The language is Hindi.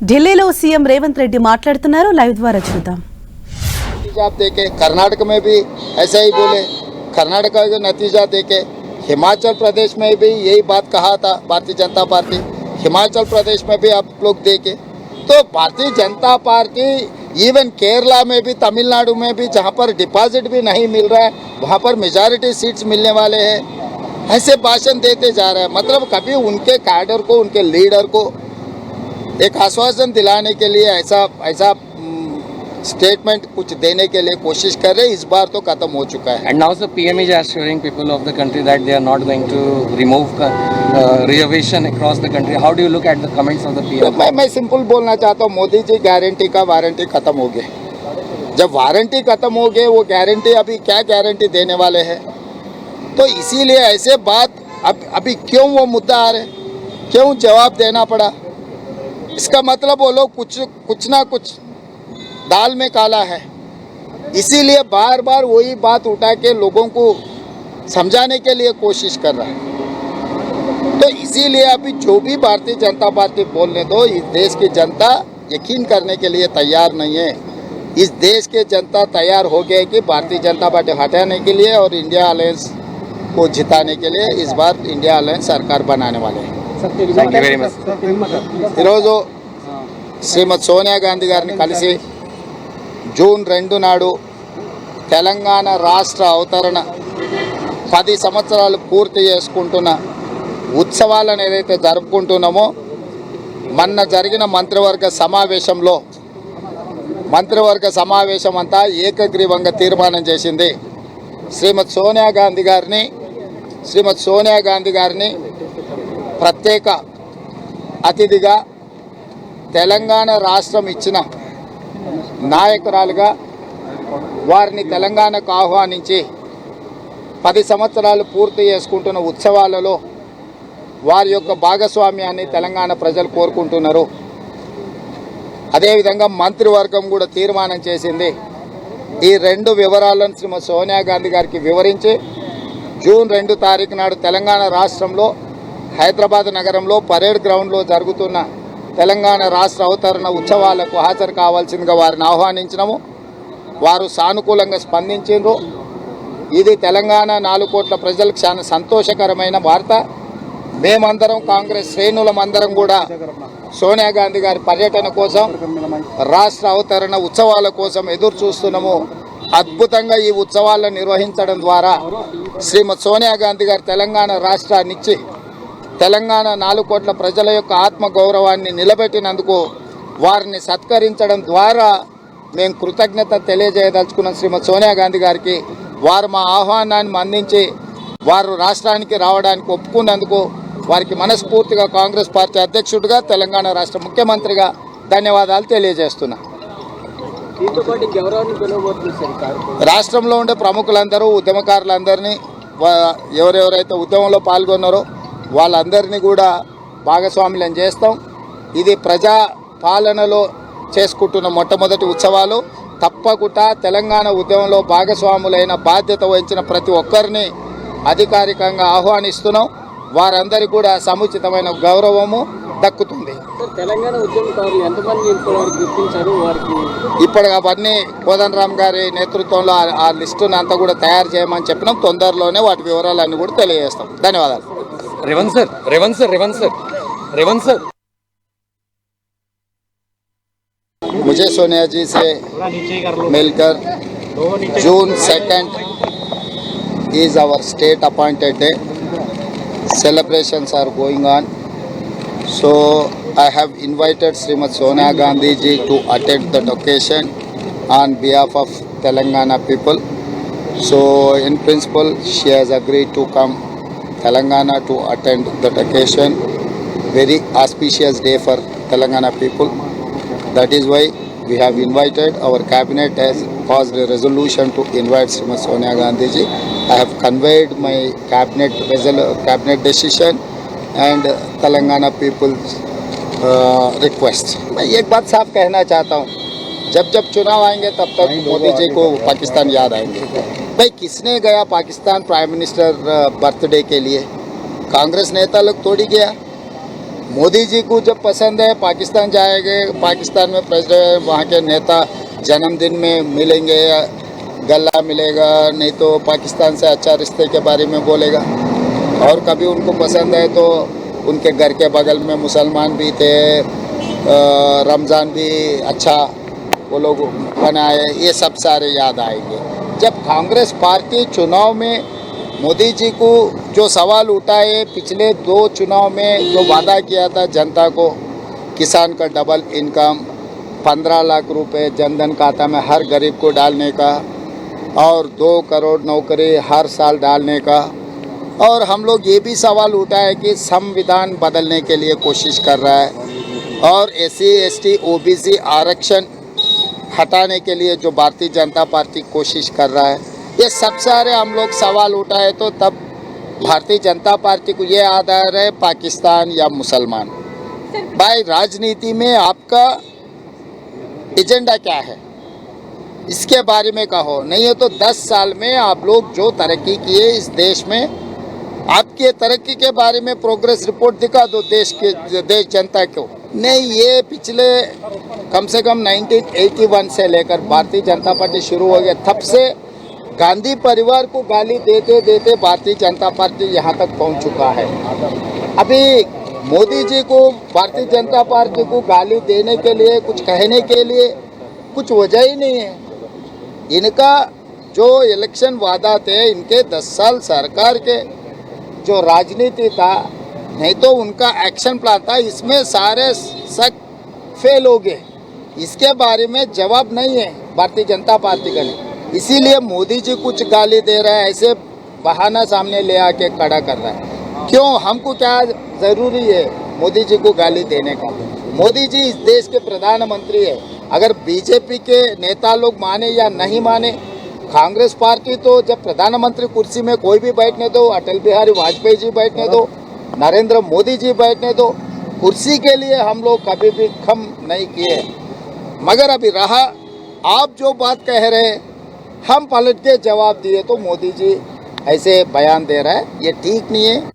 ఢిల్లీలో సీఎం రేవంత్ రెడ్డి మాట్లాడుతున్నారు. లైవ్ ద్వారా చూద్దాం. आप देखे कर्नाटक में भी ऐसा ही बोले, कर्नाटक का नतीजा देखे, हिमाचल प्रदेश में भी यही बात कहा था भारतीय जनता पार्टी, हिमाचल प्रदेश में भी आप लोग देखे तो भारतीय जनता पार्टी इवन केरला में भी तमिलनाडु में भी जहाँ पर डिपॉजिट भी नहीं मिल रहा है वहाँ पर मेजॉरिटी सीट्स मिलने वाले हैं, ऐसे भाषण देते जा रहे हैं। मतलब कभी उनके कैडर को उनके लीडर को एक आश्वासन दिलाने के लिए ऐसा स्टेटमेंट कुछ देने के लिए कोशिश कर रहे हैं। इस बार तो खत्म हो चुका है। And now the PM is assuring people of the country that they are not going to remove reservation across the country. How do you look at the comments of the PM? तो मैं सिंपल बोलना चाहता हूँ, मोदी जी गारंटी का वारंटी खत्म हो गए। जब वारंटी खत्म हो गए वो गारंटी अभी क्या गारंटी देने वाले हैं? तो इसीलिए ऐसे बात अभी क्यों वो मुद्दा आ रहे, क्यों जवाब देना पड़ा? इसका मतलब वो लोग कुछ ना कुछ दाल में काला है, इसीलिए बार बार वही बात उठा के लोगों को समझाने के लिए कोशिश कर रहा है। तो इसीलिए अभी जो भी भारतीय जनता पार्टी बोलने दो, इस देश की जनता यकीन करने के लिए तैयार नहीं है। इस देश की जनता तैयार हो गई कि भारतीय जनता पार्टी हटाने के लिए और इंडिया अलायंस को जिताने के लिए इस बार इंडिया अलायंस सरकार बनाने वाले हैं। Thank you very much. ఈరోజు శ్రీమతి సోనియా గాంధీ గారిని కలిసి జూన్ 2 నాడు తెలంగాణ రాష్ట్ర అవతరణ 10 సంవత్సరాలు పూర్తి చేసుకుంటున్న ఉత్సవాలను ఏదైతే జరుపుకుంటున్నామో, మొన్న జరిగిన మంత్రివర్గ సమావేశం అంతా ఏకగ్రీవంగా తీర్మానం చేసింది శ్రీమతి సోనియా గాంధీ గారిని ప్రత్యేక అతిథిగా తెలంగాణ రాష్ట్రం ఇచ్చిన నాయకురాలుగా వారిని తెలంగాణకు ఆహ్వానించి 10 సంవత్సరాలు పూర్తి చేసుకుంటున్న ఉత్సవాలలో వారి యొక్క భాగస్వామ్యాన్ని తెలంగాణ ప్రజలు కోరుకుంటున్నారు. అదేవిధంగా మంత్రివర్గం కూడా తీర్మానం చేసింది. ఈ 2 వివరాలను శ్రీమతి సోనియా గాంధీ గారికి వివరించి జూన్ 2 తారీఖు నాడు తెలంగాణ రాష్ట్రంలో హైదరాబాద్ నగరంలో పరేడ్ గ్రౌండ్లో జరుగుతున్న తెలంగాణ రాష్ట్ర అవతరణ ఉత్సవాలకు హాజరు కావాల్సిందిగా వారిని ఆహ్వానించినాము. వారు సానుకూలంగా స్పందించారు. ఇది తెలంగాణ 4 కోట్ల ప్రజలకు చాలా సంతోషకరమైన వార్త. మేమందరం కాంగ్రెస్ శ్రేణులమందరం కూడా సోనియా గాంధీ గారి పర్యటన కోసం, రాష్ట్ర అవతరణ ఉత్సవాల కోసం ఎదురు చూస్తున్నాము. అద్భుతంగా ఈ ఉత్సవాలను నిర్వహించడం ద్వారా శ్రీమతి సోనియా గాంధీ గారు తెలంగాణ రాష్ట్రాన్ని ఇచ్చి తెలంగాణ 4 కోట్ల ప్రజల యొక్క ఆత్మ గౌరవాన్ని నిలబెట్టినందుకు వారిని సత్కరించడం ద్వారా మేము కృతజ్ఞత తెలియజేయదలుచుకున్న శ్రీమతి సోనియా గాంధీ గారికి, వారు మా ఆహ్వానాన్ని అందించి వారు రాష్ట్రానికి రావడానికి ఒప్పుకున్నందుకు వారికి మనస్ఫూర్తిగా కాంగ్రెస్ పార్టీ అధ్యక్షుడిగా, తెలంగాణ రాష్ట్ర ముఖ్యమంత్రిగా ధన్యవాదాలు తెలియజేస్తున్నా. రాష్ట్రంలో ఉండే ప్రముఖులందరూ, ఉద్యమకారులందరినీ, ఎవరెవరైతే ఉద్యమంలో పాల్గొన్నారో వాళ్ళందరినీ కూడా భాగస్వాములను చేస్తాం. ఇది ప్రజా పాలనలో చేసుకుంటున్న మొట్టమొదటి ఉత్సవాలు. తప్పకుండా తెలంగాణ ఉద్యమంలో భాగస్వాములైన బాధ్యత వహించిన ప్రతి ఒక్కరిని అధికారికంగా ఆహ్వానిస్తున్నాం. వారందరికీ కూడా సముచితమైన గౌరవము దక్కుతుంది. తెలంగాణ ఉద్యమకారులు ఎంతమంది గుర్తించారు? వారికి ఇప్పుడు అవన్నీ కోదండరామ్ గారి నేతృత్వంలో ఆ లిస్టును అంతా కూడా తయారు చేయమని చెప్పినాం. తొందరలోనే వాటి వివరాలన్నీ కూడా తెలియజేస్తాం. ధన్యవాదాలు. रेवंत सर मुझे सोनिया जी से मिलकर जून 2 is our state appointed day. Celebrations are going on. So I have invited Srimati Sonia Gandhi ji to attend that occasion on behalf of Telangana people. So in principle she has agreed to come Telangana to attend that occasion. Very auspicious day for Telangana people. That is why we have invited. Our cabinet has passed a resolution to invite Srimati Sonia Gandhi ji. I have conveyed my cabinet decision and Telangana people's request. मैं एक बात साफ कहना चाहता हूँ, जब चुनाव आएंगे तब तक मोदी जी को पाकिस्तान याद आएंगे। भाई किसने गया पाकिस्तान प्राइम मिनिस्टर बर्थडे के लिए? कांग्रेस नेता लोग थोड़ी गया। मोदी जी को जब पसंद है पाकिस्तान जाएंगे, पाकिस्तान में प्रेसिडेंट वहाँ के नेता जन्मदिन में मिलेंगे, गला मिलेगा, नहीं तो पाकिस्तान से अच्छा रिश्ते के बारे में बोलेगा। और कभी उनको पसंद है तो उनके घर के बगल में मुसलमान भी थे, रमज़ान भी अच्छा वो लोग बनाए, ये सब सारे याद आएंगे। जब कांग्रेस पार्टी चुनाव में मोदी जी को जो सवाल उठाए, पिछले 2 चुनाव में जो वादा किया था जनता को, किसान का डबल इनकम, 15 लाख रुपए जनधन खाता में हर गरीब को डालने का, और 2 करोड़ नौकरी हर साल डालने का, और हम लोग ये भी सवाल उठाए कि संविधान बदलने के लिए कोशिश कर रहा है, और SC ST OBC आरक्षण हटाने के लिए जो भारतीय जनता पार्टी कोशिश कर रहा है, ये सब सारे हम लोग सवाल उठाए। तो तब भारतीय जनता पार्टी को ये आधार है पाकिस्तान या मुसलमान। भाई राजनीति में आपका एजेंडा क्या है, इसके बारे में कहो, नहीं है तो 10 साल में आप लोग जो तरक्की किए इस देश में, आपके तरक्की के बारे में प्रोग्रेस रिपोर्ट दिखा दो देश जनता को। नहीं, ये पिछले कम से कम 1981 से लेकर भारतीय जनता पार्टी शुरू हो गया, तब से गांधी परिवार को गाली देते देते भारतीय जनता पार्टी यहाँ तक पहुँच चुका है। अभी मोदी जी को भारतीय जनता पार्टी को गाली देने के लिए, कुछ कहने के लिए कुछ वजह ही नहीं है। इनका जो इलेक्शन वादा थे, इनके 10 साल सरकार के जो राजनीति था, नहीं तो उनका एक्शन प्लान था, इसमें सारे सब फेल हो गए। इसके बारे में जवाब नहीं है भारतीय जनता पार्टी का नहीं, इसीलिए मोदी जी कुछ गाली दे रहा है, ऐसे बहाना सामने ले आके खड़ा कर रहा है। क्यों, हमको क्या ज़रूरी है मोदी जी को गाली देने का? मोदी जी इस देश के प्रधानमंत्री है। अगर बीजेपी के नेता लोग माने या नहीं माने, कांग्रेस पार्टी तो जब प्रधानमंत्री कुर्सी में कोई भी बैठने दो, अटल बिहारी वाजपेयी जी बैठने दो, नरेंद्र मोदी जी बैठने दो, कुर्सी के लिए हम लोग कभी भी कम नहीं किए। मगर अभी रहा, आप जो बात कह रहे हैं हम पलट के जवाब दिए, तो मोदी जी ऐसे बयान दे रहा है, ये ठीक नहीं है।